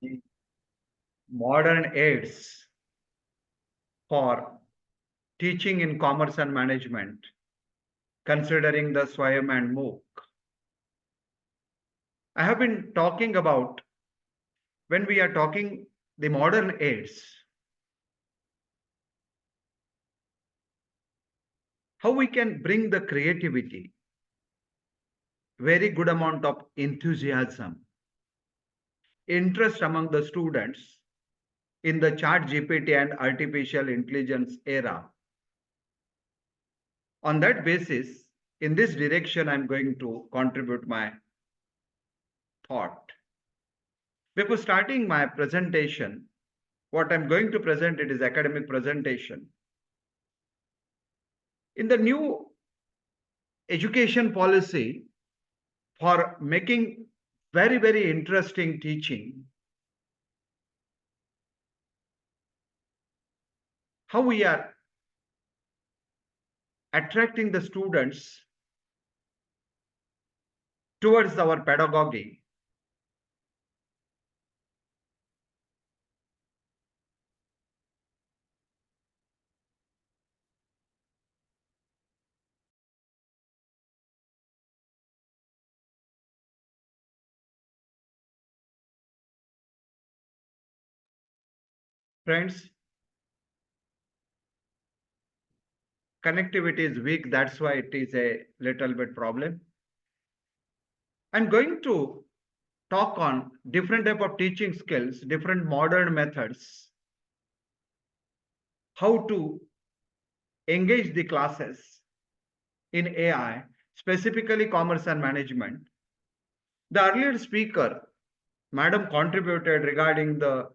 the modern aids for teaching in commerce and management, considering the SWAYAM and MOOC. I have been talking about when we are talking the modern aids, how we can bring the creativity, very good amount of enthusiasm, interest among the students in the chat GPT and artificial intelligence era. On that basis, in this direction, I'm going to contribute my thought. Before starting my presentation, what I'm going to present it is academic presentation. In the new education policy for making very, very interesting teaching, how we are attracting the students towards our pedagogy. Friends, connectivity is weak, that's why it is a little bit problem. I'm going to talk on different type of teaching skills, different modern methods, how to engage the classes in AI, specifically commerce and management. The earlier speaker, madam, contributed regarding the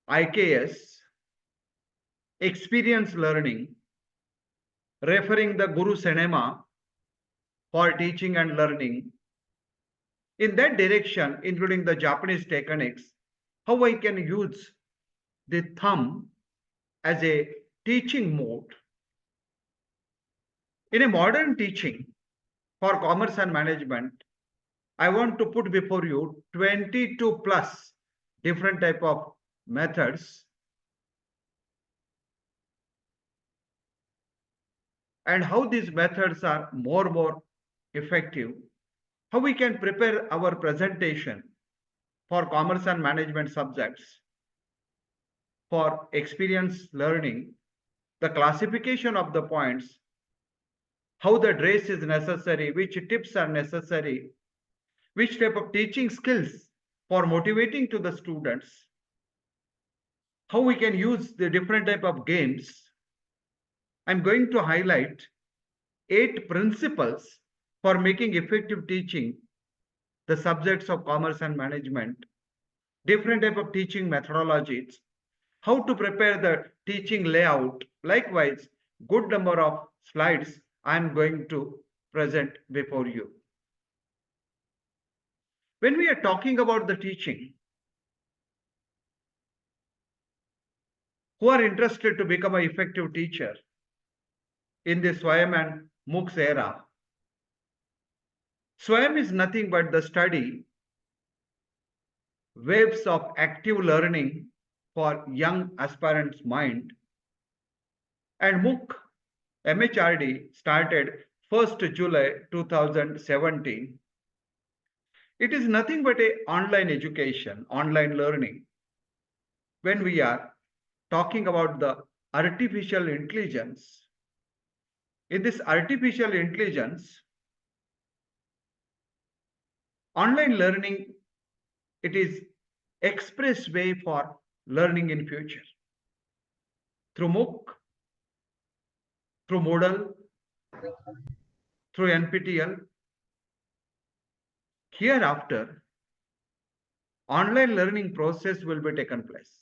IKS, experience learning, referring the Guru Cinema for teaching and learning. In that direction, including the Japanese techniques, how I can use the thumb as a teaching mode. In a modern teaching for commerce and management, I want to put before you 22 plus different type of methods and how these methods are more effective, how we can prepare our presentation for commerce and management subjects, for experience learning, the classification of the points, how the dress is necessary, which tips are necessary, which type of teaching skills for motivating to the students, how we can use the different type of games. I'm going to highlight 8 principles for making effective teaching the subjects of commerce and management, different type of teaching methodologies, how to prepare the teaching layout. Likewise, good number of slides I'm going to present before you. When we are talking about the teaching, who are interested to become an effective teacher in the SWAYAM and MOOCS era, SWAYAM is nothing but the study waves of active learning for young aspirants' mind. And MOOC MHRD started 1st July 2017. It is nothing but a online education, online learning. When we are talking about the artificial intelligence, in this artificial intelligence, online learning, it is express way for learning in future. Through MOOC, through Moodle, through NPTEL, hereafter, online learning process will be taken place.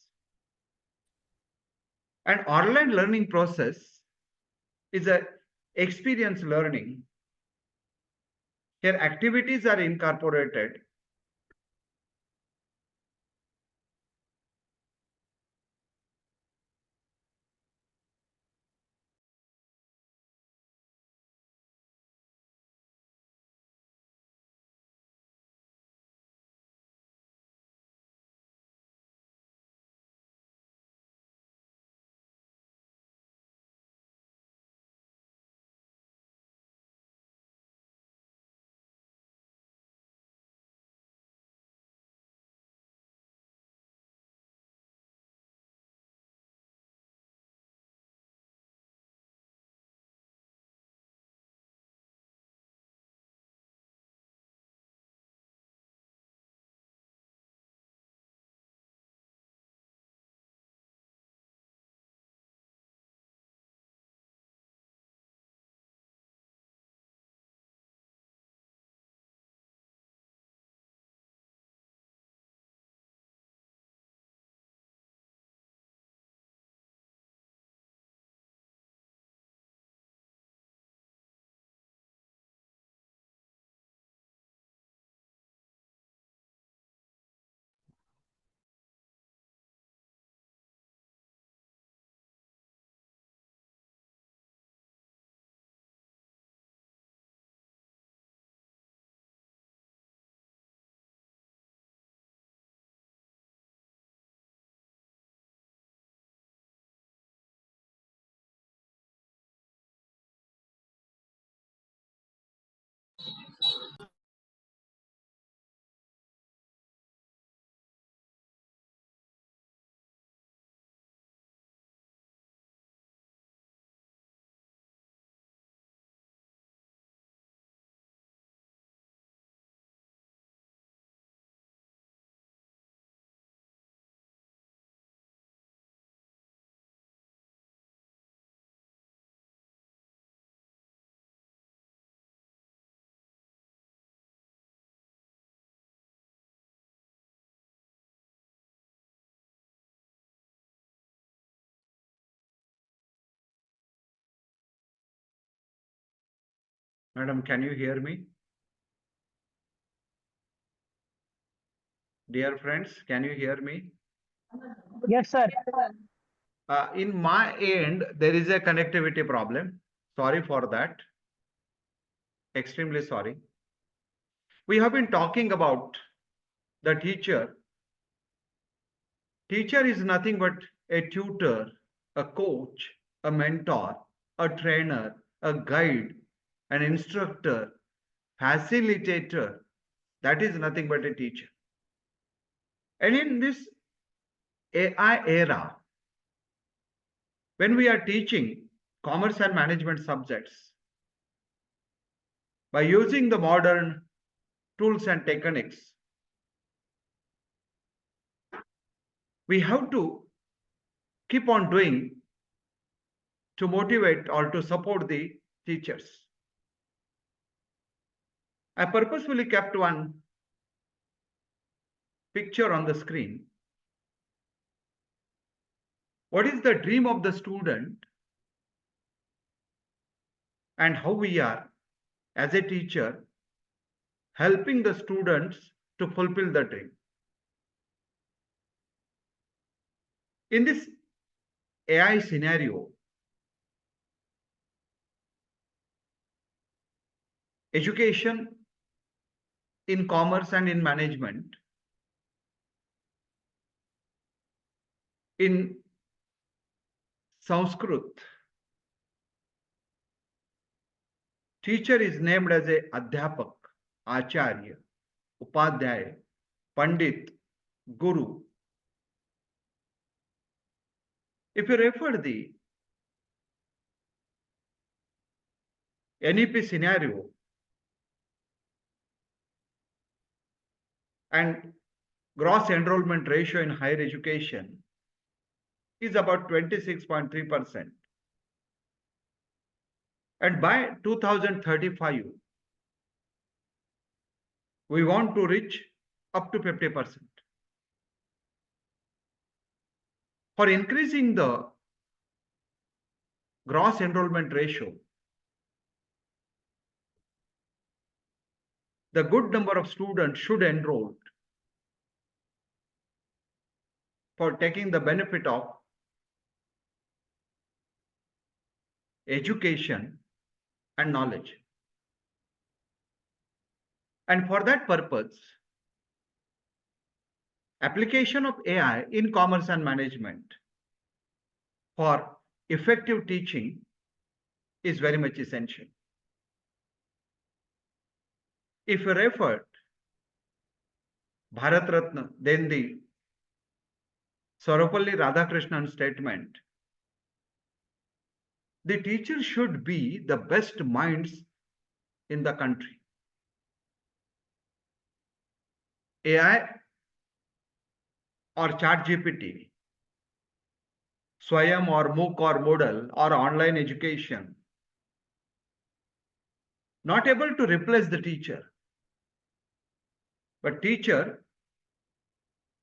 And online learning process is a experience learning. Here activities are incorporated Madam, can you hear me? Dear friends, can you hear me? Yes, sir. In my end, there is a connectivity problem. Sorry for that. Extremely sorry. We have been talking about the teacher. Teacher is nothing but a tutor, a coach, a mentor, a trainer, a guide, an instructor, facilitator. That is nothing but a teacher. And in this AI era, when we are teaching commerce and management subjects, by using the modern tools and techniques, we have to keep on doing to motivate or to support the teachers. I purposefully kept one picture on the screen. What is the dream of the student and how we are, as a teacher, helping the students to fulfill the dream? In this AI scenario, education in commerce and in management, in Sanskrit, teacher is named as a Adhyapak, Acharya, Upadhyaya, Pandit, Guru. If you refer the NEP scenario and gross enrollment ratio in higher education is about 26.3%. And by 2035, we want to reach up to 50%. For increasing the gross enrollment ratio, the good number of students should enroll for taking the benefit of education and knowledge. And for that purpose, application of AI in commerce and management for effective teaching is very much essential. If you refer Bharat Ratna, then the Sarvapalli Radhakrishnan statement, the teacher should be the best minds in the country. AI or ChatGPT, SWAYAM or MOOC or Moodle or online education, not able to replace the teacher, but teacher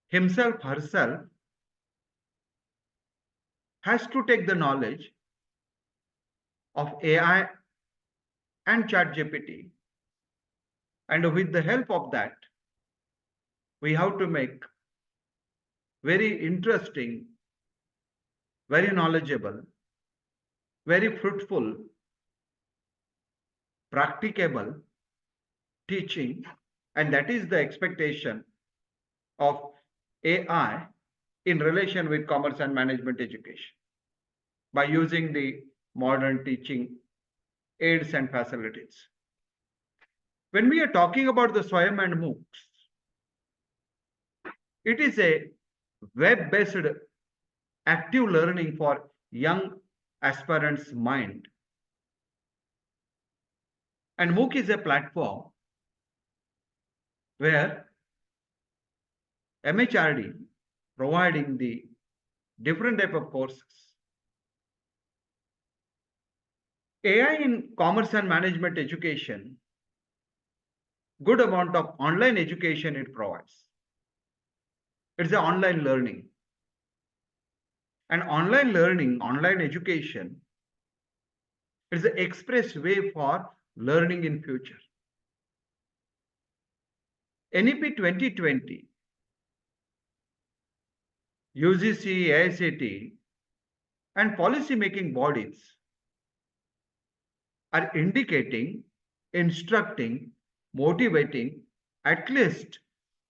himself, herself has to take the knowledge of AI and ChatGPT, and with the help of that, we have to make very interesting, very knowledgeable, very fruitful, practicable teaching, and that is the expectation of AI in relation with commerce and management education by using the modern teaching aids and facilities. When we are talking about the SWAYAM and MOOCs, it is a web-based active learning for young aspirants' mind. And MOOC is a platform where MHRD providing the different type of courses. AI in commerce and management education, good amount of online education it provides. It's an online learning. And online learning, online education is the express way for learning in future. NEP 2020, UGC, AICT, and policy making bodies are indicating, instructing, motivating at least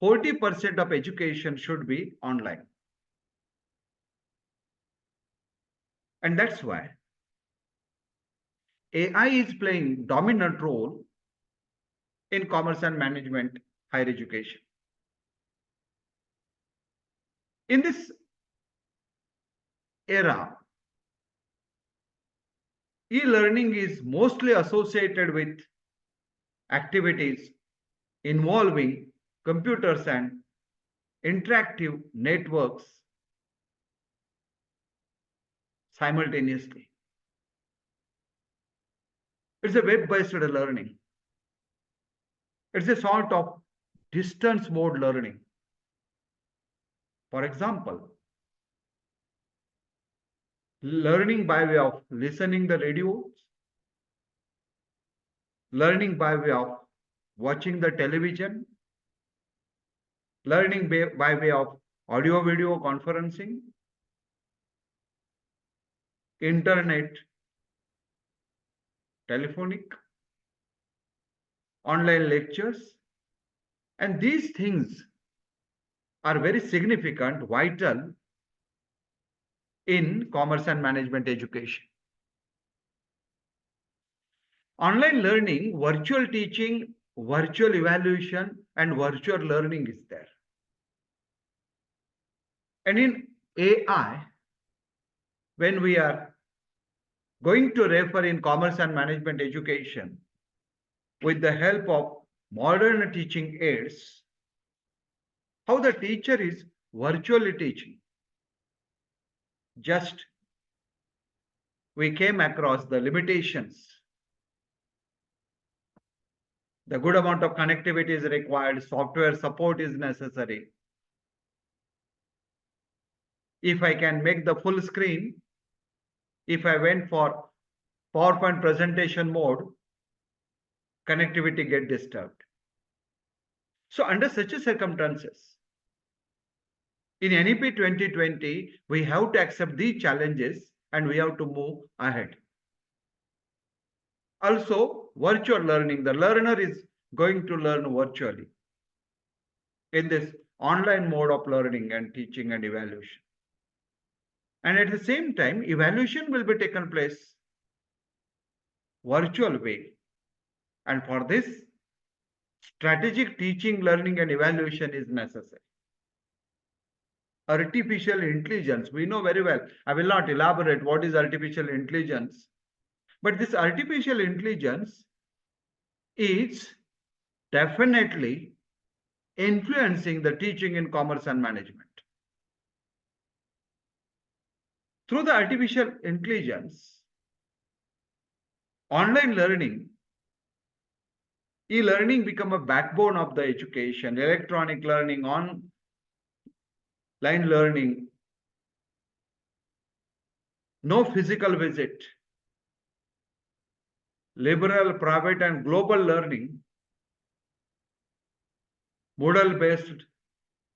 40% of education should be online. And that's why AI is playing dominant role in commerce and management higher education. In this era, e-learning is mostly associated with activities involving computers and interactive networks simultaneously. It's a web-based learning. It's a sort of distance mode learning. For example, learning by way of listening the radio, learning by way of watching the television, learning by way of audio video conferencing, internet, telephonic, online lectures, and these things are very significant, vital in commerce and management education. Online learning, virtual teaching, virtual evaluation, and virtual learning is there. And in AI, when we are going to refer in commerce and management education with the help of modern teaching aids, how the teacher is virtually teaching. Just we came across the limitations. The good amount of connectivity is required, software support is necessary. If I can make the full screen, if I went for PowerPoint presentation mode, connectivity get disturbed. So under such circumstances, in NEP 2020, we have to accept these challenges and we have to move ahead. Also, virtual learning, the learner is going to learn virtually in this online mode of learning and teaching and evaluation. And at the same time, evaluation will be taken place virtual way. And for this, strategic teaching, learning, and evaluation is necessary. Artificial intelligence, we know very well. I will not elaborate what is artificial intelligence, but this artificial intelligence is definitely influencing the teaching in commerce and management. Through the artificial intelligence, online learning, e-learning become a backbone of the education, electronic learning, online learning, no physical visit, liberal, private, and global learning, Moodle-based,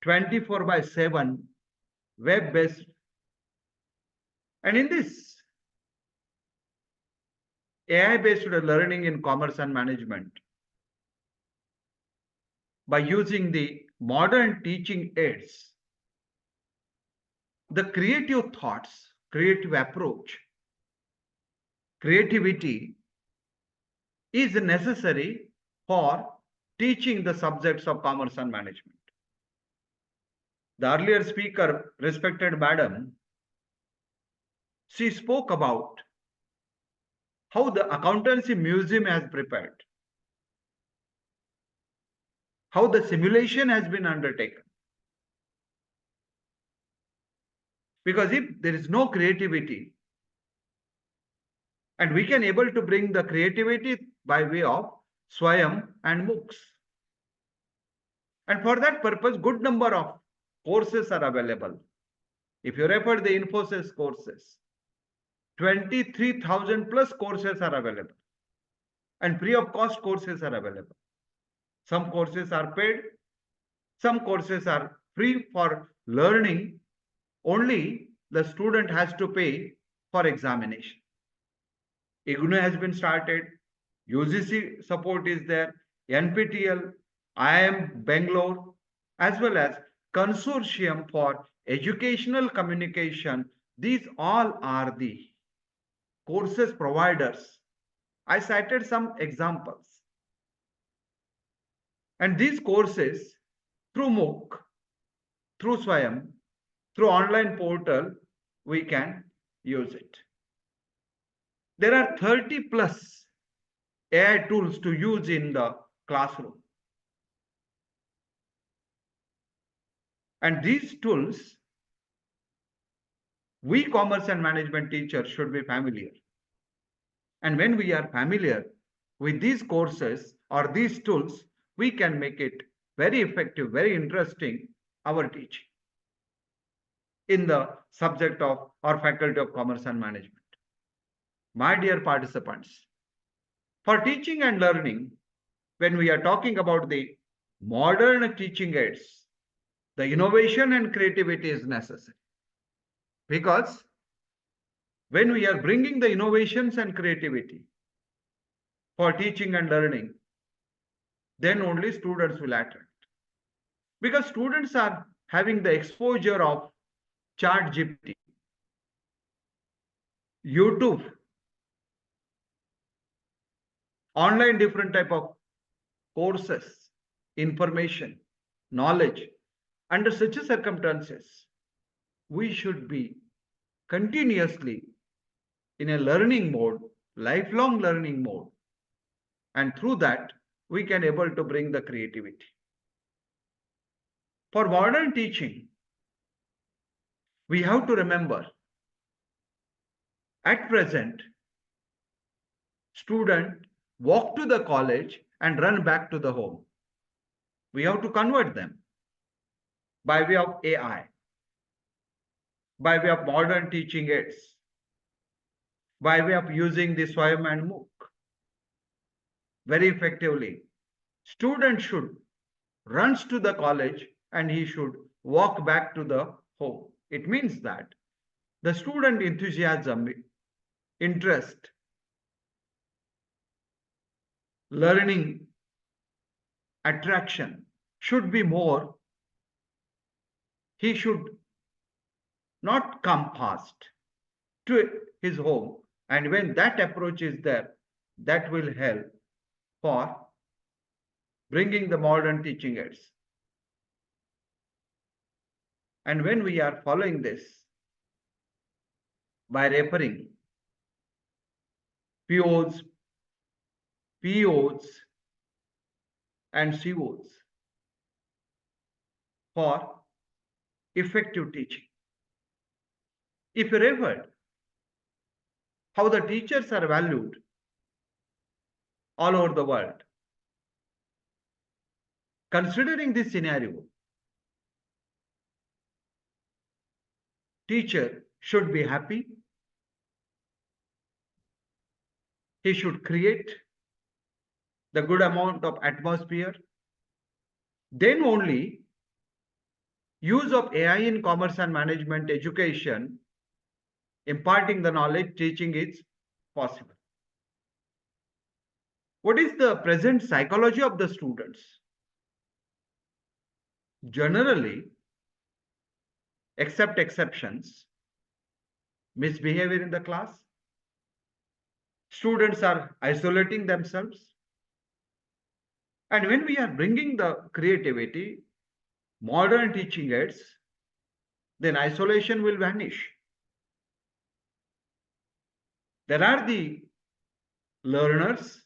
24/7, web-based. And in this, AI-based learning in commerce and management, by using the modern teaching aids, the creative thoughts, creative approach, creativity is necessary for teaching the subjects of commerce and management. The earlier speaker, respected madam, she spoke about how the accountancy museum has prepared, how the simulation has been undertaken. Because if there is no creativity, and we can able to bring the creativity by way of SWAYAM and MOOCS. And for that purpose, good number of courses are available. If you refer the Infosys courses, 23,000 plus courses are available. and free of cost courses are available. Some courses are paid, some courses are free for learning. Only the student has to pay for examination. IGNOU has been started, UGC support is there, NPTEL, IIM Bangalore, as well as Consortium for Educational Communication. These all are the courses providers. I cited some examples. And these courses through MOOC, through SWAYAM, through online portal, we can use it. There are 30 plus AI tools to use in the classroom. And these tools, we commerce and management teachers should be familiar. And when we are familiar with these courses or these tools, we can make it very effective, very interesting, our teaching in the subject of or faculty of commerce and management. My dear participants, for teaching and learning, when we are talking about the modern teaching aids, the innovation and creativity is necessary. Because when we are bringing the innovations and creativity for teaching and learning, then only students will attract. Because students are having the exposure of ChatGPT, YouTube, online different type of courses, information, knowledge. Under such circumstances, we should be continuously in a learning mode, lifelong learning mode. And through that, we can able to bring the creativity. For modern teaching, we have to remember, at present, student walk to the college and run back to the home. We have to convert them by way of AI, by way of modern teaching aids, by way of using the SWAYAM and MOOC very effectively. Student should runs to the college and he should walk back to the home. It means that the student enthusiasm, interest, learning, attraction should be more. He should not come fast to his home. And when that approach is there, that will help for bringing the modern teaching aids. And when we are following this by referring POs, POs, and COs for effective teaching. If you referred how the teachers are valued all over the world, considering this scenario, teacher should be happy. He should create the good amount of atmosphere. Then only use of AI in commerce and management education, imparting the knowledge, teaching is possible. What is the present psychology of the students? Generally, except exceptions, misbehavior in the class, students are isolating themselves. And when we are bringing the creativity, modern teaching aids, then isolation will vanish. There are the learners,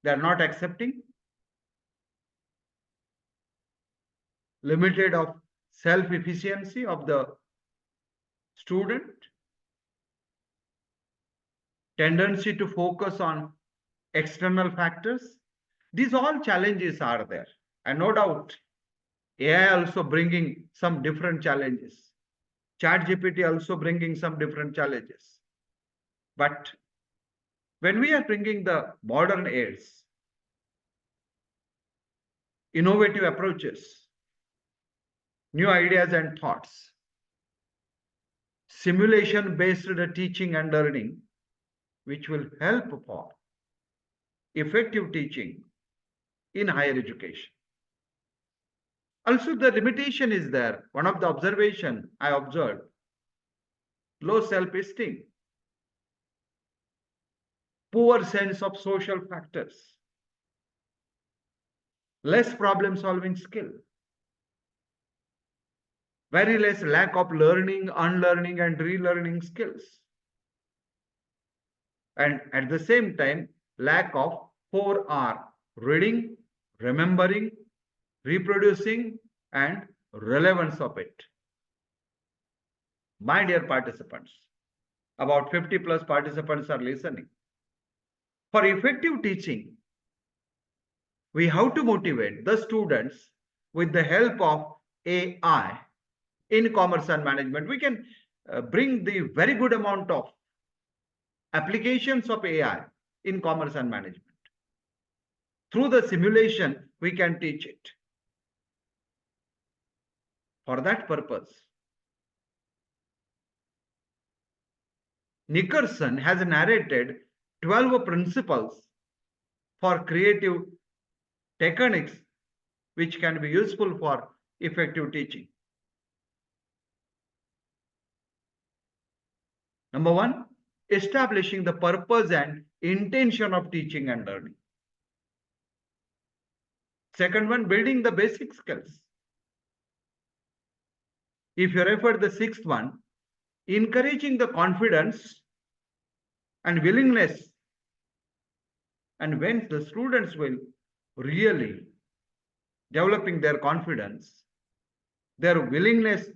they are not accepting, limited of self-efficiency of the student, tendency to focus on external factors. These all challenges are there. And no doubt, AI also bringing some different challenges. ChatGPT also bringing some different challenges. But When we are bringing the modern aids, innovative approaches, new ideas and thoughts, simulation-based teaching and learning, which will help for effective teaching in higher education. Also, the limitation is there. One of the observation I observed, low self-esteem, poor sense of social factors, less problem-solving skill, very less lack of learning, unlearning, and relearning skills. And at the same time, lack of 4R, reading, remembering, reproducing, and relevance of it. My dear participants, about 50 plus participants are listening. For effective teaching, we have to motivate the students with the help of AI in commerce and management. We can bring the very good amount of applications of AI in commerce and management. Through the simulation, we can teach it. For that purpose, Nickerson has narrated 12 principles for creative techniques which can be useful for effective teaching. Number one, establishing the purpose and intention of teaching and learning. Second one, building the basic skills. If you refer the sixth one, encouraging the confidence and willingness. And when the students will really developing their confidence, their willingness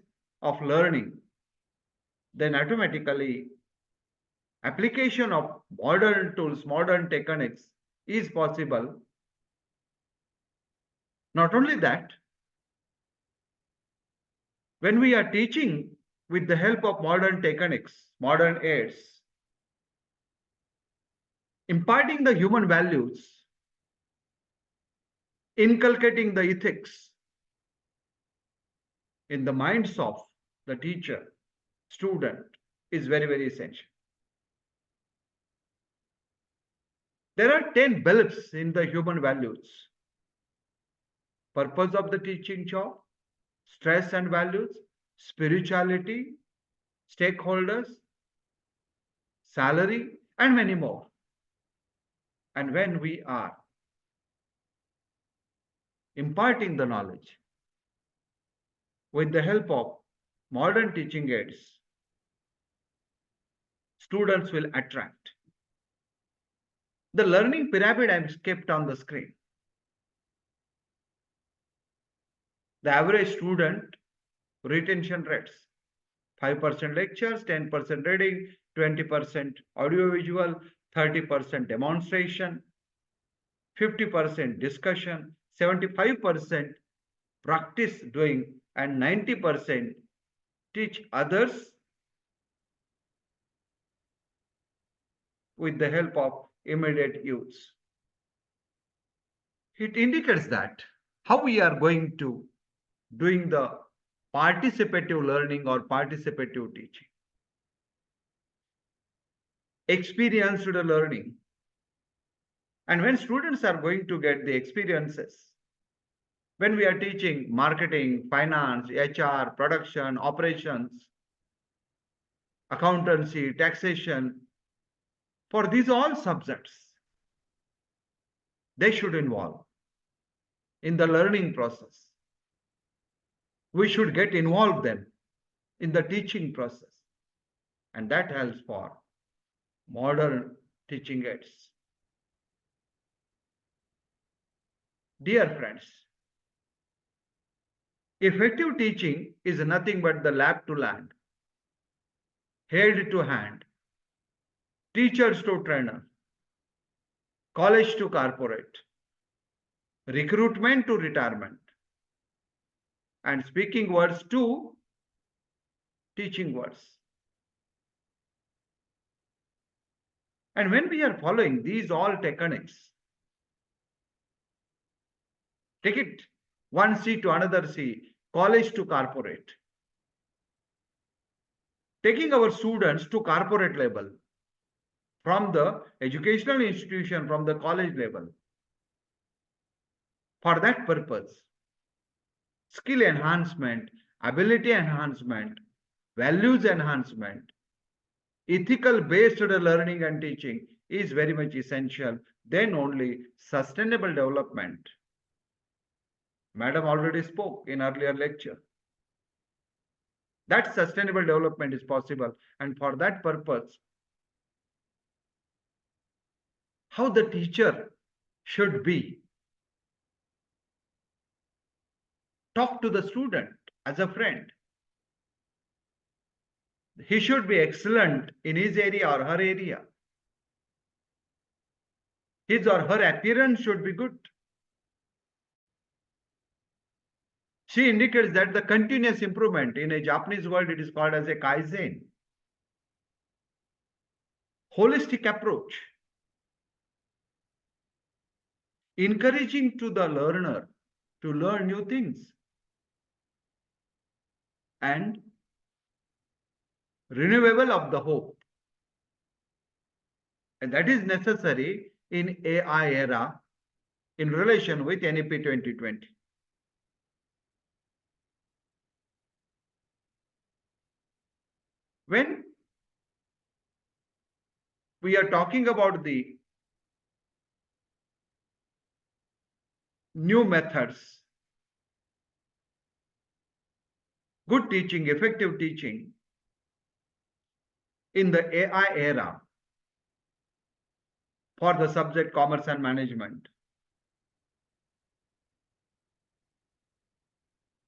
of learning, then automatically application of modern tools, modern techniques is possible. Not only that, when we are teaching with the help of modern techniques, modern aids, imparting the human values, inculcating the ethics in the minds of the teacher, student is very, very essential. There are 10 beliefs in the human values. Purpose of the teaching job, stress and values, spirituality, stakeholders, salary, and many more. And when we are imparting the knowledge with the help of modern teaching aids, students will attract. The learning pyramid I have kept on the screen. The average student retention rates, 5% lectures, 10% reading, 20% audiovisual, 30% demonstration, 50% discussion, 75% practice doing, and 90% teach others with the help of immediate use. It indicates that how we are going to doing the participative learning or participative teaching. Experienced learning. And when students are going to get the experiences, when we are teaching marketing, finance, HR, production, operations, accountancy, taxation, for these all subjects, they should involve in the learning process. We should get involved then in the teaching process. And that helps for modern teaching aids. Dear friends, effective teaching is nothing but the lab to land, head to hand, teachers to trainer, college to corporate, recruitment to retirement, and speaking words to teaching words. And when we are following these all techniques, take it one C to another C, college to corporate, taking our students to corporate level, from the educational institution, from the college level. For that purpose, skill enhancement, ability enhancement, values enhancement, ethical based learning and teaching is very much essential. Then only sustainable development. Madam already spoke in earlier lecture. That sustainable development is possible. And for that purpose, how the teacher should be, talk to the student as a friend. He should be excellent in his area or her area. His or her appearance should be good. She indicates that the continuous improvement, in a Japanese word, it is called as a kaizen. Holistic approach. Encouraging to the learner to learn new things. And renewal of the hope. And that is necessary in AI era in relation with NEP 2020. When we are talking about the new methods, good teaching, effective teaching in the AI era for the subject commerce and management,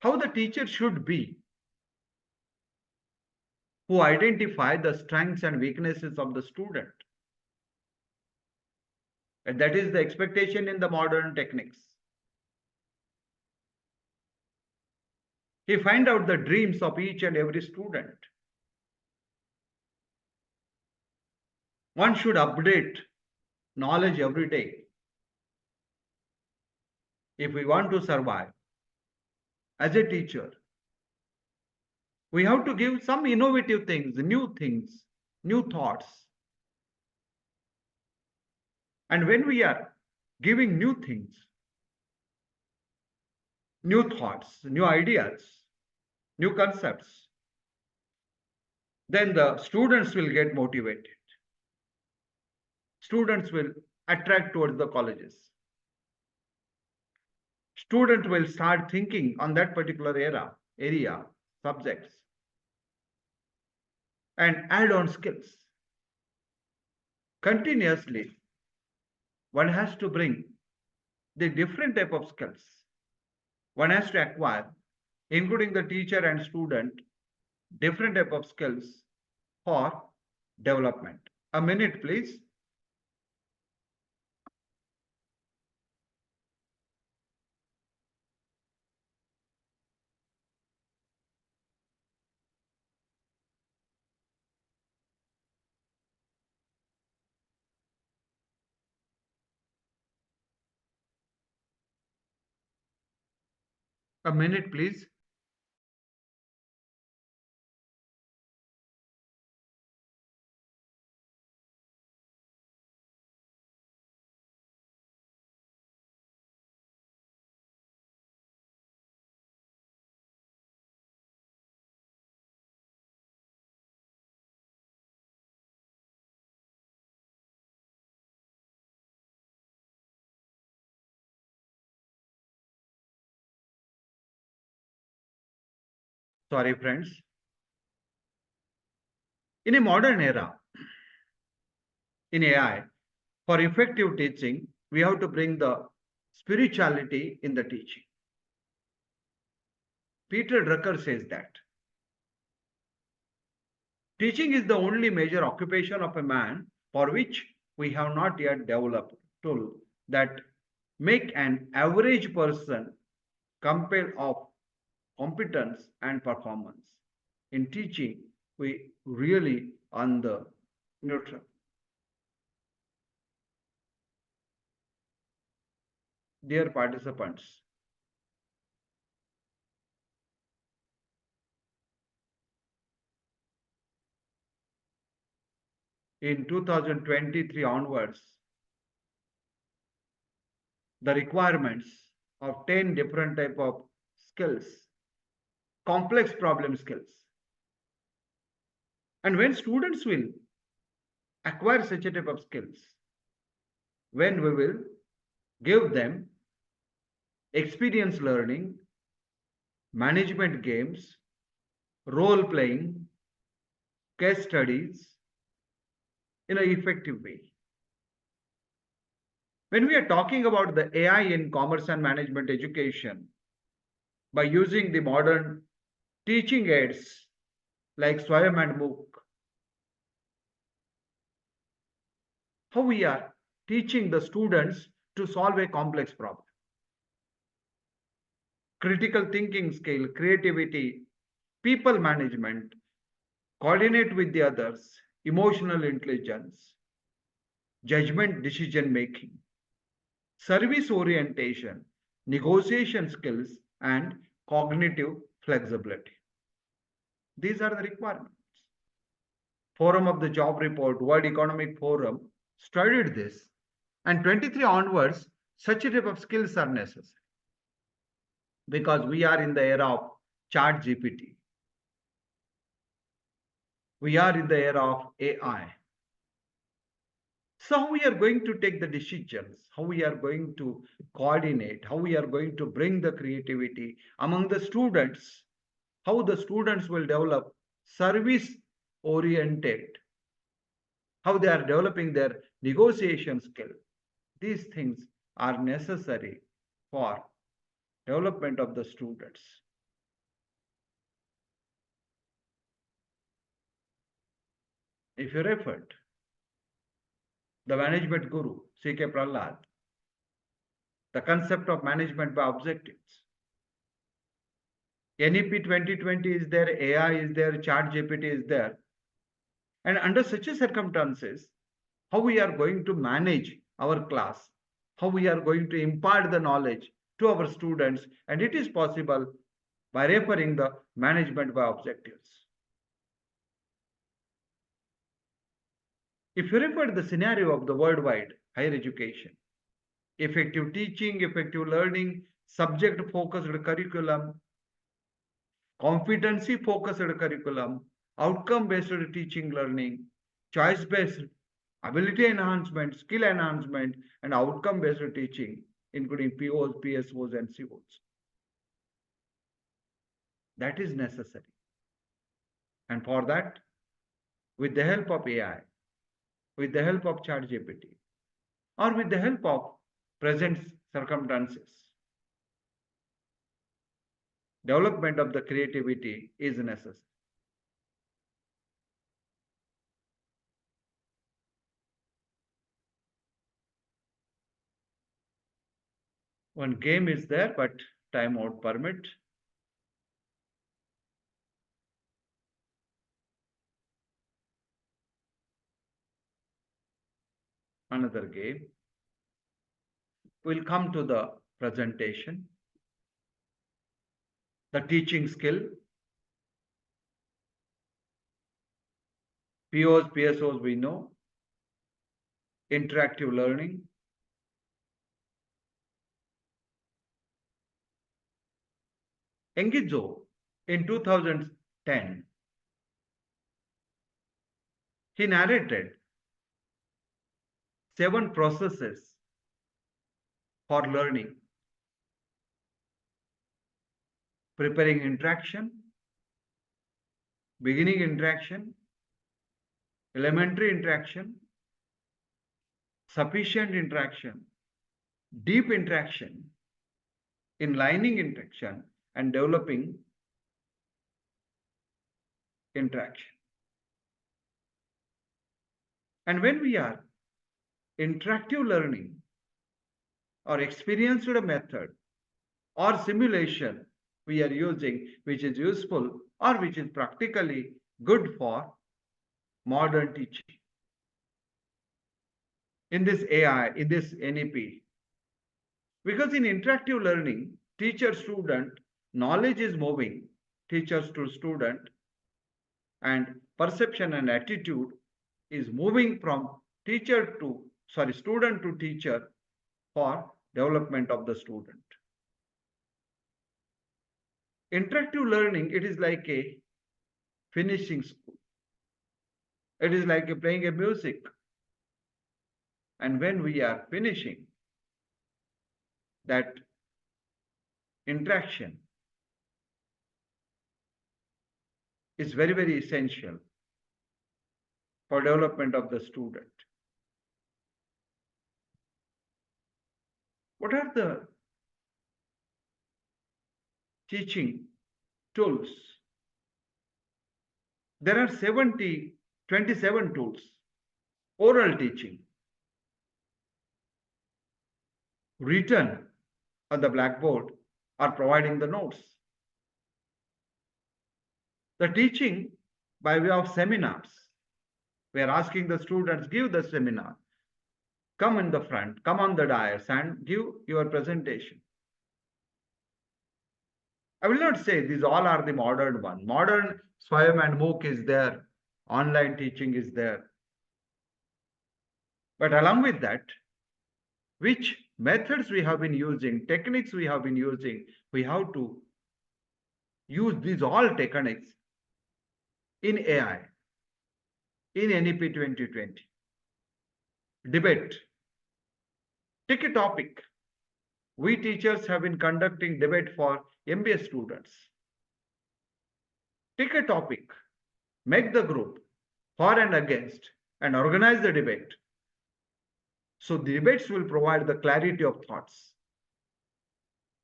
how the teacher should be, who identify the strengths and weaknesses of the student. And that is the expectation in the modern techniques. He find out the dreams of each and every student. One should update knowledge every day if we want to survive. As a teacher, we have to give some innovative things, new thoughts. And when we are giving new things, new thoughts, new ideas, new concepts, then the students will get motivated. Students will attract towards the colleges. Student will start thinking on that particular area, subjects, and add on skills. Continuously, one has to bring the different type of skills. One has to acquire, including the teacher and student, different type of skills for development. A minute, please. A minute, please. Sorry, friends. In a modern era, in AI, for effective teaching, we have to bring the spirituality in the teaching. Peter Drucker says that teaching is the only major occupation of a man for which we have not yet developed tool that make an average person compare of competence and performance. In teaching, we really on the neutral. Dear participants, in 2023 onwards, the requirements of 10 different type of skills, complex problem skills. And when students will acquire such a type of skills, when we will give them experience learning, management games, role playing, case studies in an effective way. When we are talking about the AI in commerce and management education, by using the modern teaching aids like SWAYAM and MOOC, how we are teaching the students to solve a complex problem. Critical thinking skill, creativity, people management, coordinate with the others, emotional intelligence, judgment decision making, service orientation, negotiation skills, and cognitive flexibility. These are the requirements. Forum of the Job Report, World Economic Forum studied this, and 23 onwards, such a type of skills are necessary because we are in the era of chat GPT. We are in the era of AI. So how we are going to take the decisions, how we are going to coordinate, how we are going to bring the creativity among the students, how the students will develop service oriented, how they are developing their negotiation skill. These things are necessary for development of the students. If you referred the management guru, C.K. Prahlad, the concept of management by objectives. NEP 2020 is there, AI is there, chat GPT is there. And under such circumstances, how we are going to manage our class, how we are going to impart the knowledge to our students, and it is possible by referring the management by objectives. If you refer the scenario of the worldwide higher education, effective teaching, effective learning, subject-focused curriculum, competency-focused curriculum, outcome-based teaching learning, choice-based ability enhancement, skill enhancement, and outcome-based teaching, including POs, PSOs, and COs. That is necessary. And for that, with the help of AI, with the help of ChatGPT, or with the help of present circumstances, development of the creativity is necessary. One game is there, but time won't permit. Another game. We'll come to the presentation. The teaching skill. POs, PSOs we know. Interactive learning. Engizo in 2010, he narrated 7 processes for learning. Preparing interaction, beginning interaction, elementary interaction, sufficient interaction, deep interaction, inlining interaction, and developing interaction. And when we are interactive learning or experienced method or simulation we are using, which is useful or which is practically good for modern teaching. In this AI, in this NEP, Because in interactive learning, teacher student, knowledge is moving, teachers to student, and perception and attitude is moving from student to teacher for development of the student. Interactive learning, it is like a finishing school. It is like playing a music. And when we are finishing that interaction is very, very essential for development of the student. What are the teaching tools? There are 27 tools. Oral teaching, written on the blackboard, or providing the notes. The teaching by way of seminars. We are asking the students, give the seminar. Come in the front, come on the dais and give your presentation. I will not say these all are the modern one. Modern SWAYAM and MOOC is there. Online teaching is there. But along with that, which methods we have been using, techniques we have been using, we have to use these all techniques in AI, in NEP 2020. Debate. Take a topic. We teachers have been conducting debate for MBA students. Take a topic, make the group for and against, and organize the debate. So the debates will provide the clarity of thoughts,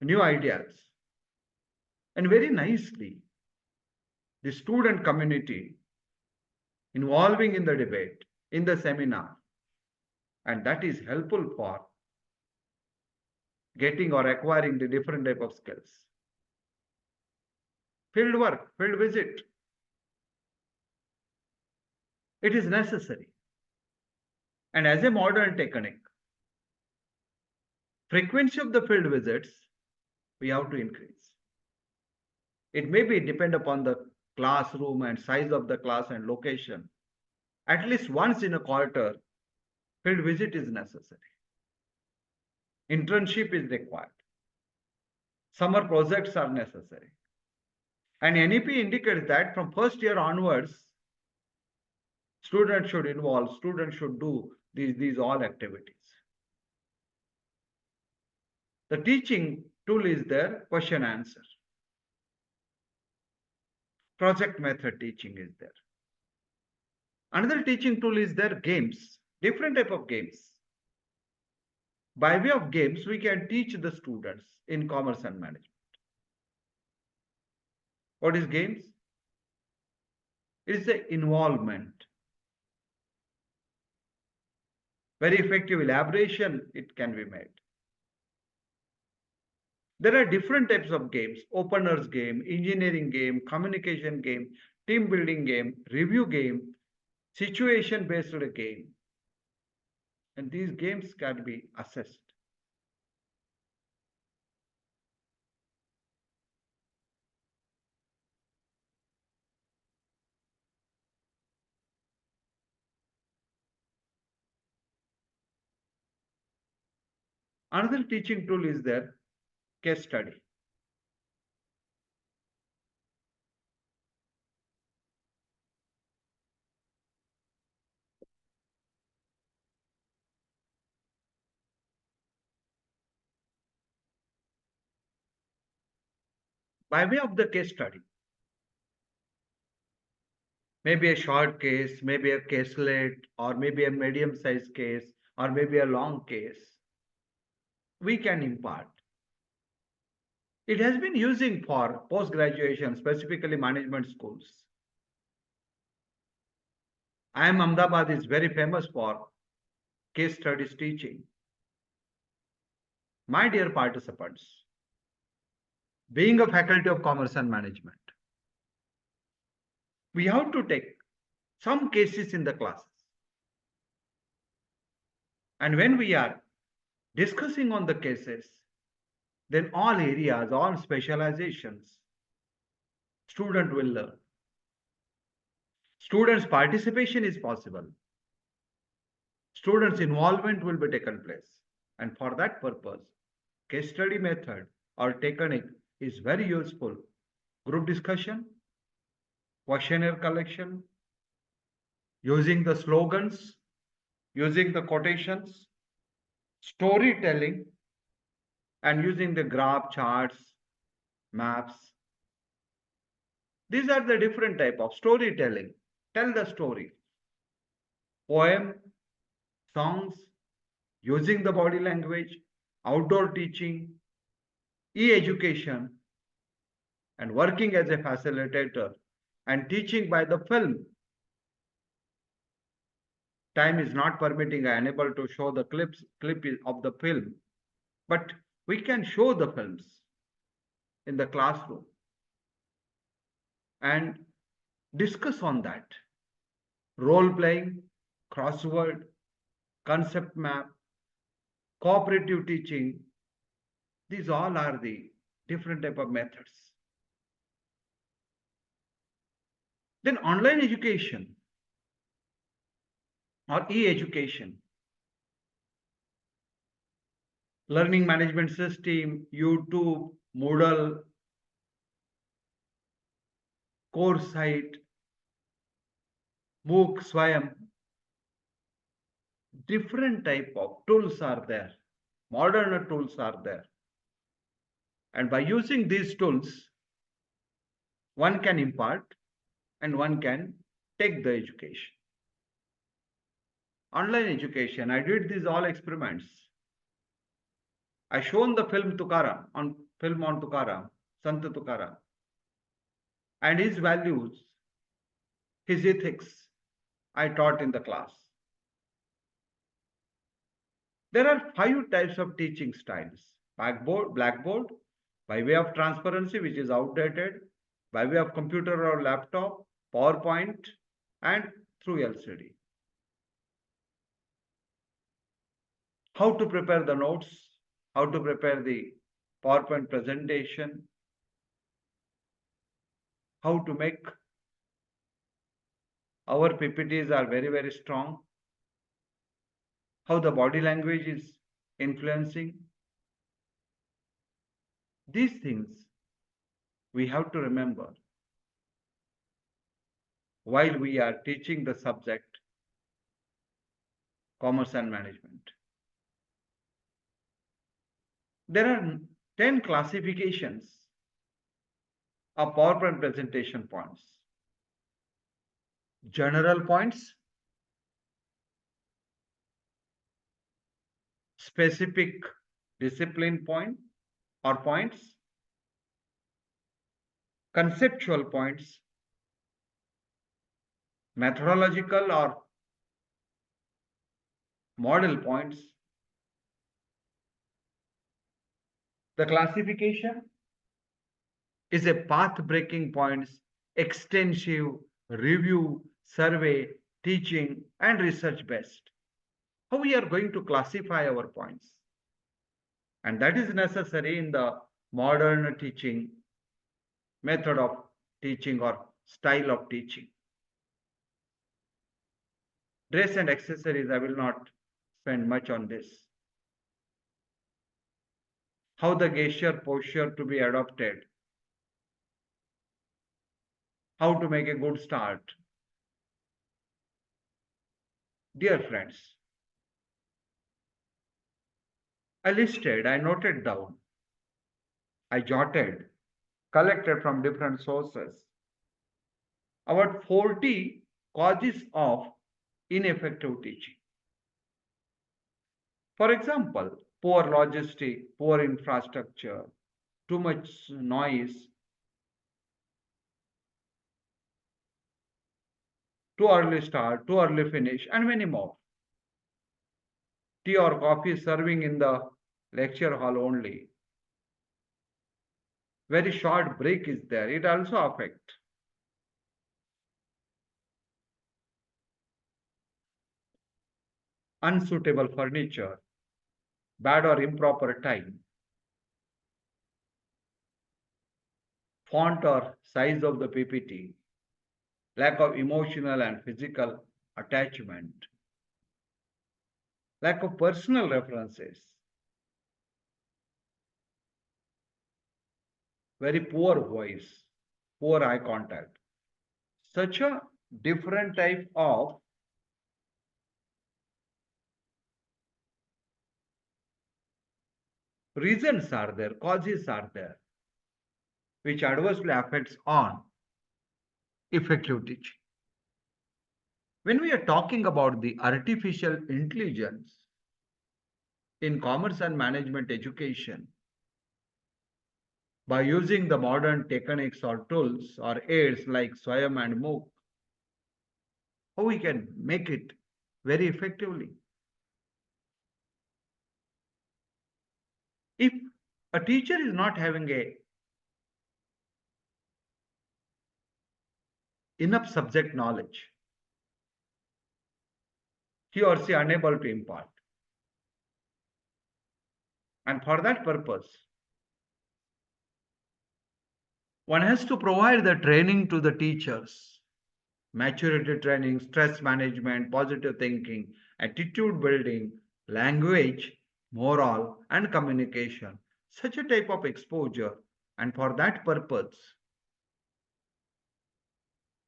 new ideas, and very nicely, the student community involving in the debate, in the seminar, and that is helpful for getting or acquiring the different type of skills. Field work, field visit. It is necessary. And as a modern technique, frequency of the field visits, we have to increase. It may be depend upon the classroom and size of the class and location. At least once in a quarter, field visit is necessary. Internship is required. Summer projects are necessary. And NEP indicates that from first year onwards, students should involve, students should do these all activities. The teaching tool is there, question answer. Project method teaching is there. Another teaching tool is there, games, different type of games. By way of games, we can teach the students in commerce and management. What is games? It is the involvement. Very effective elaboration it can be made. There are different types of games, openers game, engineering game, communication game, team building game, review game, situation based game. And these games can be assessed. Another teaching tool is there, case study. By way of the case study, maybe a short case, maybe a caselet, or maybe a medium-sized case, or maybe a long case, we can impart. It has been using for post-graduation, specifically management schools. IIM Ahmedabad is very famous for case studies teaching. My dear participants, being a faculty of commerce and management, we have to take some cases in the classes. And when we are discussing on the cases, then all areas, all specializations, student will learn. Students' participation is possible. Students' involvement will be taken place. And for that purpose, case study method or technique is very useful. Group discussion, questionnaire collection, using the slogans, using the quotations, storytelling, and using the graph charts, maps. These are the different type of storytelling. Tell the story. Poem, songs, using the body language, outdoor teaching, e-education, and working as a facilitator and teaching by the film. Time is not permitting, I am unable to show the clip of the film, but we can show the films in the classroom and discuss on that. Role playing, crossword, concept map, cooperative teaching, these all are the different type of methods. Then online education or e-education, learning management system, YouTube, Moodle, course site, MOOCS, SWAYAM, different type of tools are there. Modern tools are there. And by using these tools, one can impart and one can take the education. Online education, I did these all experiments. I shown the film Tukaram on Tukaram, Sant Tukaram, and his values, his ethics, I taught in the class. There are 5 types of teaching styles. Blackboard, by way of transparency, which is outdated, by way of computer or laptop, PowerPoint, and through LCD. How to prepare the notes, how to prepare the PowerPoint presentation, how to make our PPTs are very, very strong, how the body language is influencing. These things we have to remember while we are teaching the subject commerce and management. There are 10 classifications of PowerPoint presentation points. General points, specific discipline point or points, conceptual points, methodological or model points. The classification is a path-breaking points, extensive review, survey, teaching, and research based. How we are going to classify our points? And that is necessary in the modern teaching method of teaching or style of teaching. Dress and accessories, I will not spend much on this. How the gesture posture to be adopted. How to make a good start. Dear friends, I listed, I noted down, I jotted, collected from different sources about 40 causes of ineffective teaching. For example, poor logistic, poor infrastructure, too much noise, too early start, too early finish, and many more. Tea or coffee serving in the lecture hall only. Very short break is there. It also affects. Unsuitable furniture, bad or improper time, font or size of the PPT, lack of emotional and physical attachment, lack of personal references, very poor voice, poor eye contact. Such a different type of reasons are there, causes are there, which adversely affects on effective teaching. When we are talking about the artificial intelligence in commerce and management education, by using the modern techniques or tools or aids like SWAYAM and MOOC, how we can make it very effectively. If a teacher is not having a enough subject knowledge, he or she unable to impart. And for that purpose, one has to provide the training to the teachers, maturity training, stress management, positive thinking, attitude building, language, moral, and communication. Such a type of exposure. And for that purpose,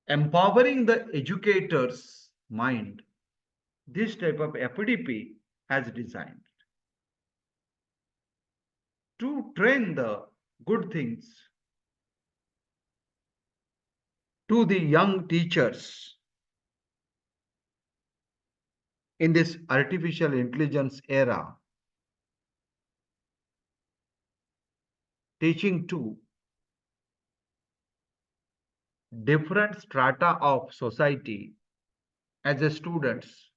empowering the educator's mind, this type of FDP has designed to train the good things to the young teachers in this artificial intelligence era, teaching to different strata of society as a students,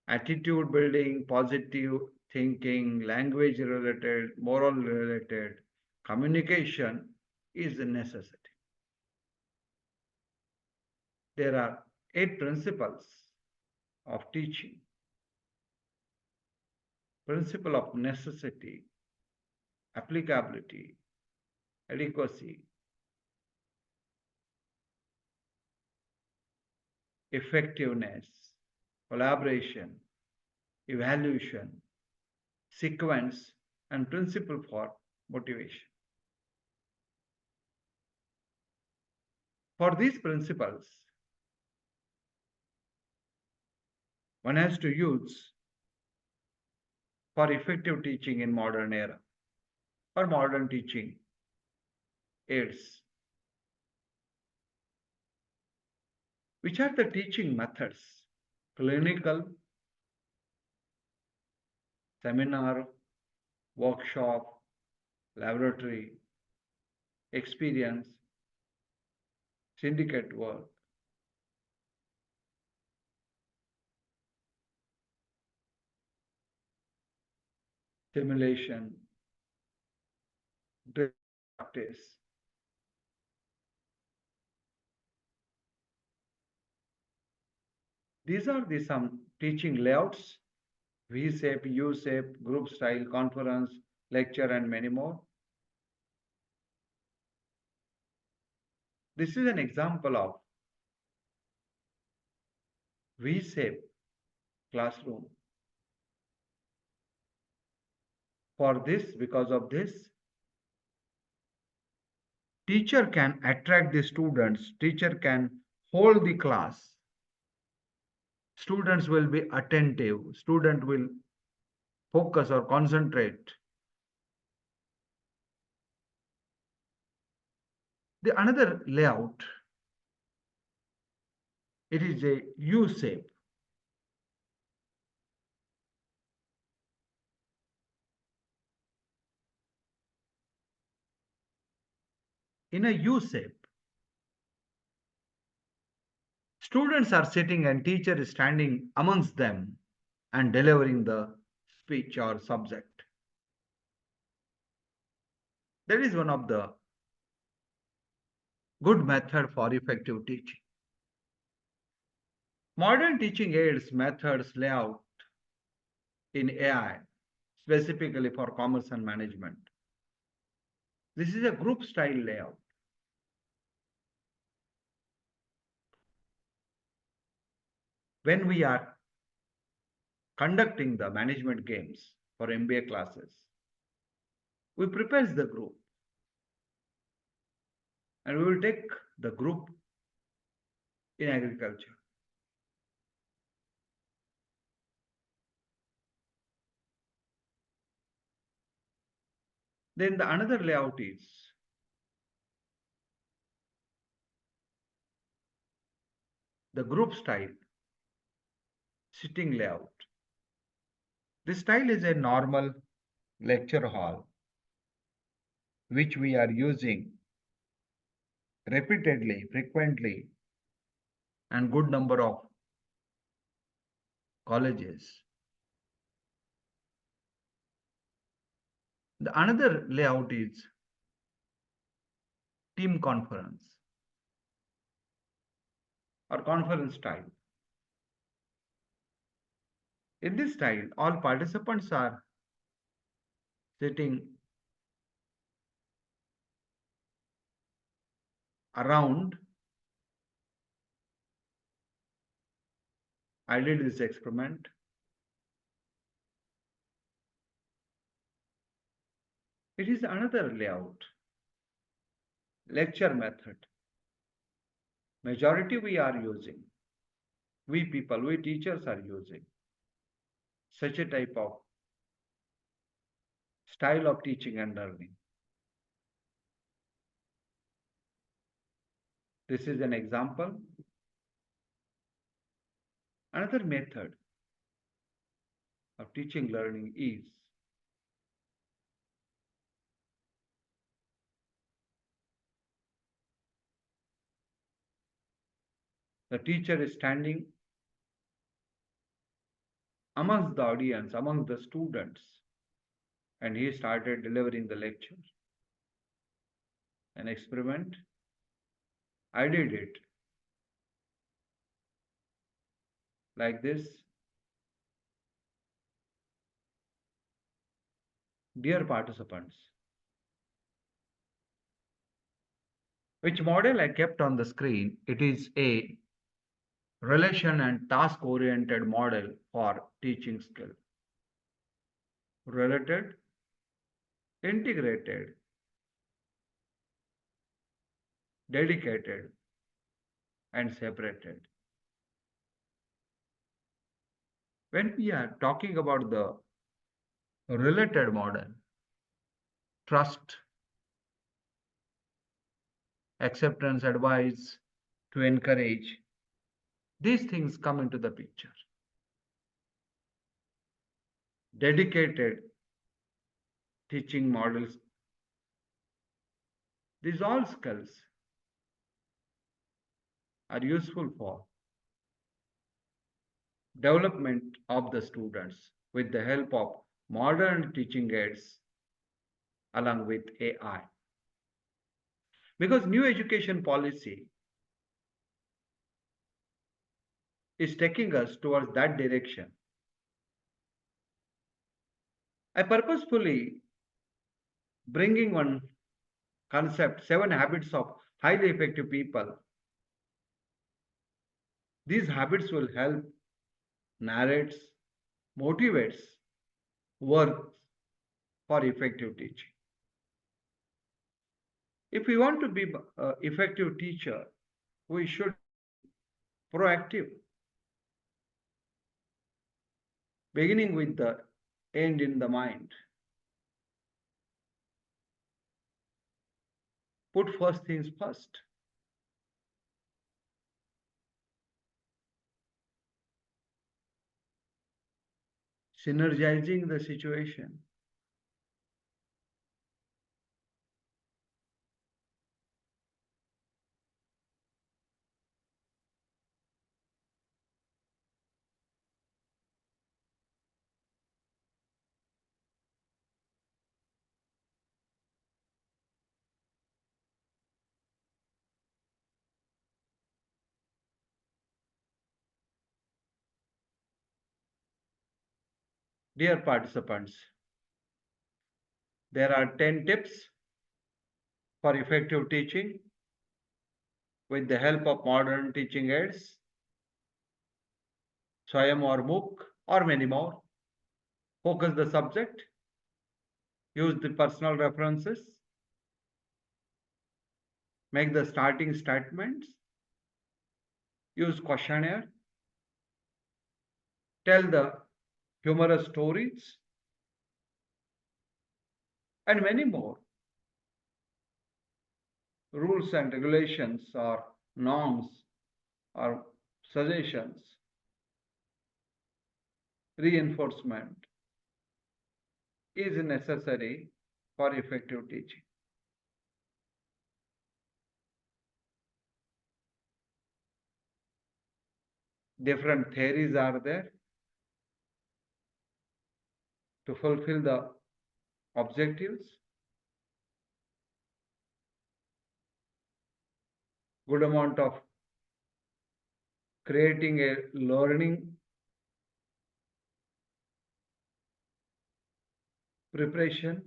attitude building, positive thinking, language related, moral related, communication is a necessity. There are 8 principles of teaching. Principle of necessity, applicability, adequacy, effectiveness, collaboration, evaluation, sequence, and principle for motivation. For these principles, one has to use for effective teaching in modern era or modern teaching aids. Which are the teaching methods? Clinical, seminar, workshop, laboratory, experience, syndicate work. Simulation, practice. These are the some teaching layouts: V-shape, U-shape, group style, conference, lecture, and many more. This is an example of V-shape classroom. For this, because of this, teacher can attract the students, teacher can hold the class. Students will be attentive, student will focus or concentrate. The another layout, it is a U shape. In a U shape, students are sitting and teacher is standing amongst them and delivering the speech or subject. That is one of the good method for effective teaching. Modern teaching aids, methods, layout in AI, specifically for commerce and management. This is a group style layout. When we are conducting the management games for MBA classes, we prepare the group and we will take the group in agriculture. Then the another layout is the group style sitting layout. This style is a normal lecture hall which we are using repeatedly, frequently, and good number of colleges. The another layout is team conference or conference style. In this style, all participants are sitting around. I did this experiment. It is another layout, lecture method. Majority we are using, we people, we teachers are using such a type of style of teaching and learning. This is an example. Another method of teaching learning is the teacher is standing amongst the audience, among the students, and he started delivering the lecture. An experiment. I did it like this. Dear participants, which model I kept on the screen? It is a relation and task oriented model for teaching skill. Related, integrated, dedicated, and separated. When we are talking about the related model, trust, acceptance, advice, to encourage, these things come into the picture. Dedicated teaching models, these all skills are useful for development of the students with the help of modern teaching aids along with AI. Because new education policy is taking us towards that direction. I purposefully bringing one concept, 7 habits of highly effective people. These habits will help, narrates, motivates, work for effective teaching. If we want to be an effective teacher, we should be proactive, beginning with the end in the mind. Put first things first. Synergizing the situation. Dear participants, there are 10 tips for effective teaching with the help of modern teaching aids, SWAYAM or MOOC or many more. Focus the subject, use the personal references, make the starting statements, use questionnaire, tell the humorous stories, and many more. Rules and regulations or norms or suggestions, reinforcement is necessary for effective teaching. Different theories are there to fulfill the objectives. Good amount of creating a learning preparation,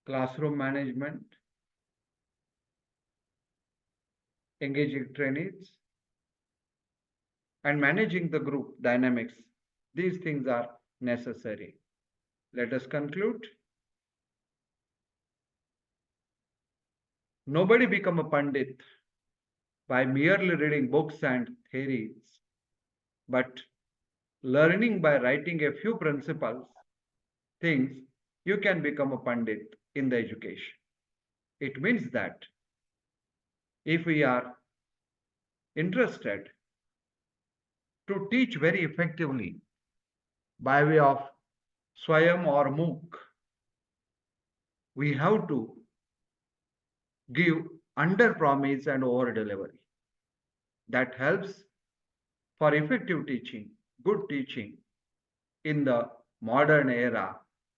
classroom management, engaging trainees, and managing the group dynamics. These things are necessary. Let us conclude. Nobody become a Pandit by merely reading books and theories, but learning by writing a few principles, things, you can become a Pandit in the education. It means that if we are interested to teach very effectively by way of SWAYAM or MOOC, we have to give under promise and over delivery. That helps for effective teaching, good teaching in the modern era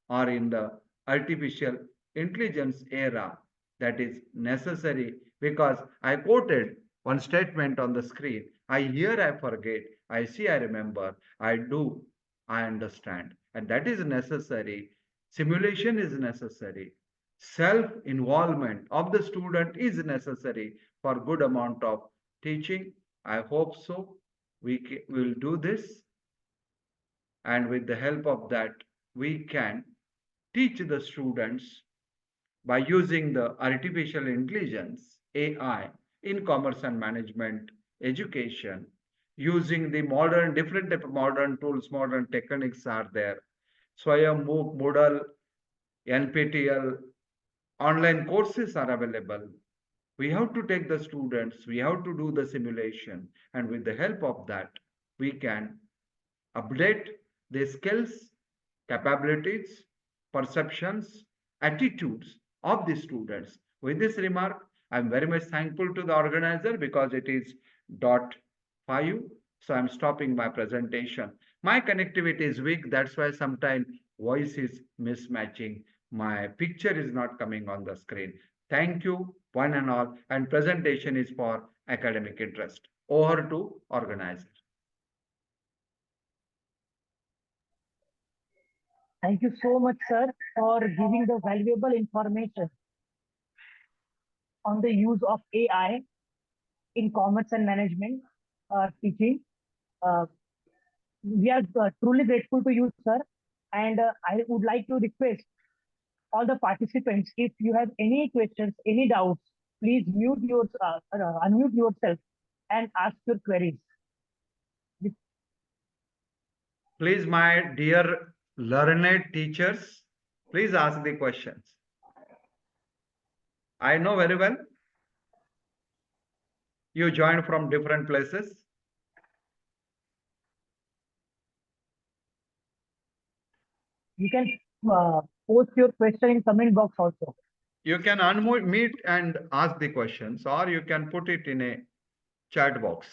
or in the artificial intelligence era that is necessary, because I quoted one statement on the screen. I hear, I forget. I see, I remember. I do, I understand. And that is necessary. Simulation is necessary. Self-involvement of the student is necessary for good amount of teaching. I hope so. We will do this. And with the help of that, we can teach the students by using the artificial intelligence, AI, in commerce and management education, using the modern, different type of modern tools, modern techniques are there. Swayam, MOOC, Moodle, NPTEL, online courses are available. We have to take the students, we have to do the simulation, and with the help of that, we can update the skills, capabilities, perceptions, attitudes of the students. With this remark, I am very much thankful to the organizer because it is dot 5. So I am stopping my presentation. My connectivity is weak. That's why sometimes voice is mismatching. My picture is not coming on the screen. Thank you, one and all. And presentation is for academic interest. Over to organizer. Thank you so much, sir, for giving the valuable information on the use of AI in commerce and management teaching. Uh, we are truly grateful to you, sir. And I would like to request all the participants, if you have any questions, any doubts, please unmute yourself and ask your queries. Please, my dear learned teachers, please ask the questions. I know very well you joined from different places. You can post your question in comment box also. You can unmute and ask the questions, or you can put it in a chat box.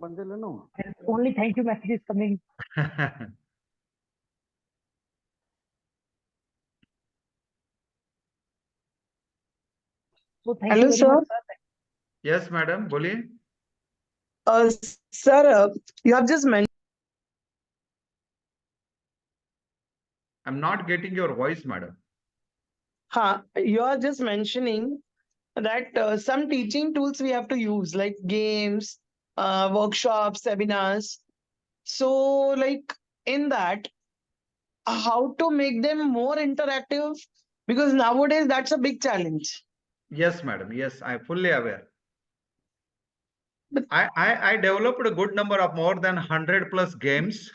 And only thank you messages coming. So thank you Hello, very sir. much, sir. Yes, madam, boliye. Sir, you have just mentioned. I'm not getting your voice, madam. You are just mentioning that some teaching tools we have to use, like games, workshops, seminars. So, like in that, how to make them more interactive? Because nowadays that's a big challenge. Yes, madam. Yes, I'm fully aware. But I developed a good number of more than 100 plus games.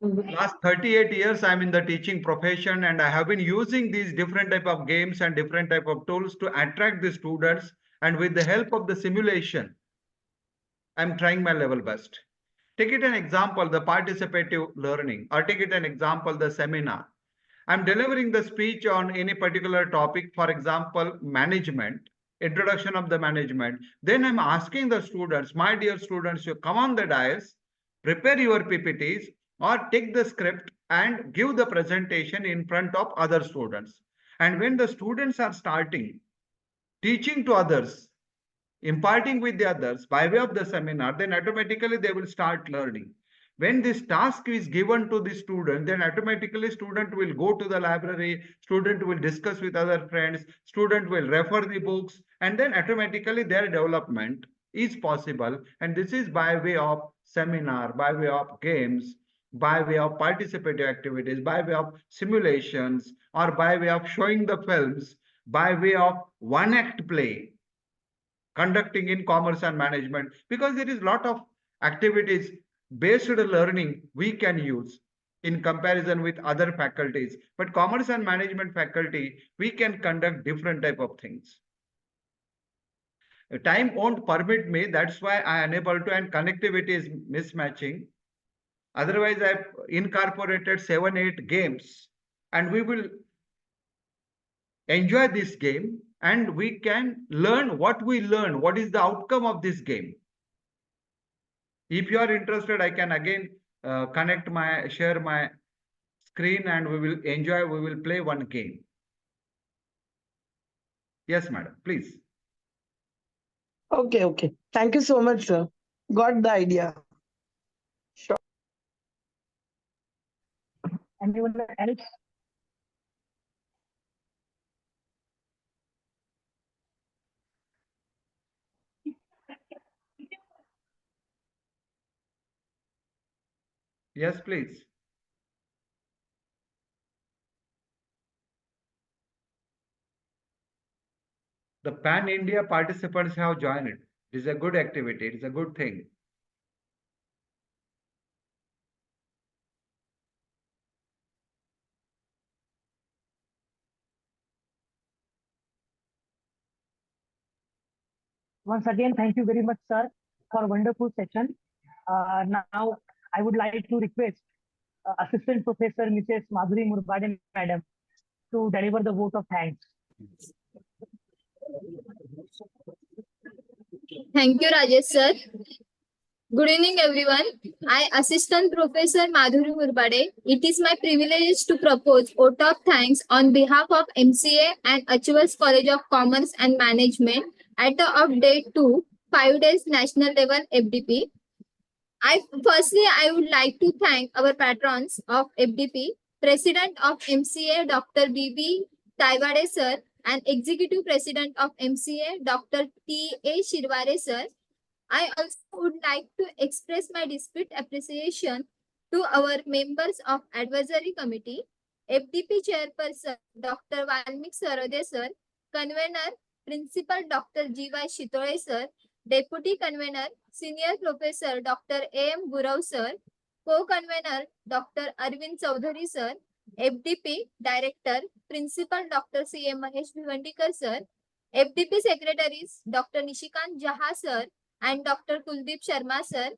Last 38 years, I'm in the teaching profession, and I have been using these different type of games and different type of tools to attract the students. And with the help of the simulation, I'm trying my level best. Take it an example, the participative learning, or take it an example, the seminar. I'm delivering the speech on any particular topic, for example, management, introduction of the management. Then I'm asking the students, my dear students, you come on the dais, prepare your PPTs, or take the script and give the presentation in front of other students. And when the students are starting teaching to others, imparting with the others by way of the seminar, then automatically they will start learning. When this task is given to the student, then automatically student will go to the library, student will discuss with other friends, student will refer the books, and then automatically their development is possible. And this is by way of seminar, by way of games, by way of participative activities, by way of simulations, or by way of showing the films, by way of one act play conducting in commerce and management, because there is a lot of activities based learning we can use in comparison with other faculties, but commerce and management faculty we can conduct different type of things. Time won't permit me, that's why I unable to, and connectivity is mismatching. Otherwise I've incorporated 7 8 games, and we will enjoy this game, and we can learn what we learn, what is the outcome of this game. If you are interested, I can again share my screen, and we will play one game. Yes, madam, please. okay. Thank you so much, sir. Got the idea. Sure. Anyone else? Yes, please. The Pan India participants have joined it. It is a good activity. It is a good thing. Once again, thank you very much, sir, for a wonderful session. Now, I would like to request Assistant Professor Mrs. Madhuri Murbade, Madam, to deliver the vote of thanks. Thank you, Rajesh sir. Good evening, everyone. I, Assistant Professor Madhuri Murbade. It is my privilege to propose vote of thanks on behalf of MCA and Achievers College of Commerce and Management at the update to 5 days national level FDP. I would like to thank our patrons of FDP, President of MCA Dr. B.B. Taiwade sir, and Executive President of MCA Dr. T.A. Shirware sir. I also would like to express my deep appreciation to our members of Advisory Committee, FDP Chairperson Dr. Valmik Sarode sir, Convener Principal Dr. G.Y. Shitole sir, Deputy Convener Senior Professor Dr. A.M. Gurav sir, Co-Convener Dr. Arvind Chaudhary sir, FDP Director Principal Dr. C.M. Mahesh Bhivandikar sir, FDP Secretaries Dr. Nishikant Jaha sir, and Dr. Kuldeep Sharma sir,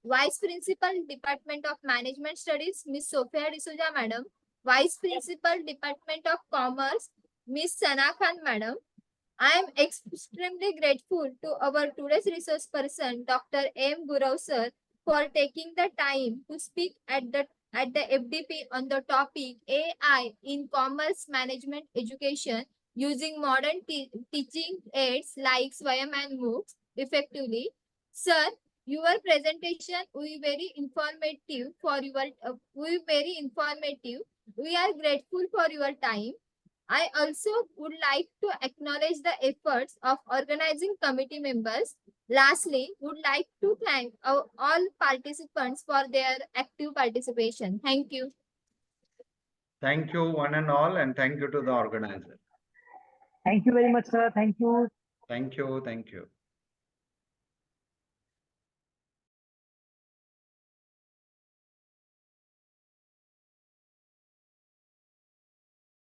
Vice Principal Department of Management Studies Miss Sophia D'Souza madam, Vice Principal Department of Commerce Miss Sana Khan madam. I am extremely grateful to our today's resource person Dr. M. Gurav sir for taking the time to speak at the FDP on the topic AI in Commerce Management Education using modern teaching aids like SWAYAM and MOOCS effectively. Sir, your presentation will be very informative for your We are grateful for your time. I also would like to acknowledge the efforts of organizing committee members. Lastly, would like to thank all participants for their active participation. Thank you. Thank you, one and all, and thank you to the organizer. Thank you very much, sir. Thank you. Thank you. Thank you.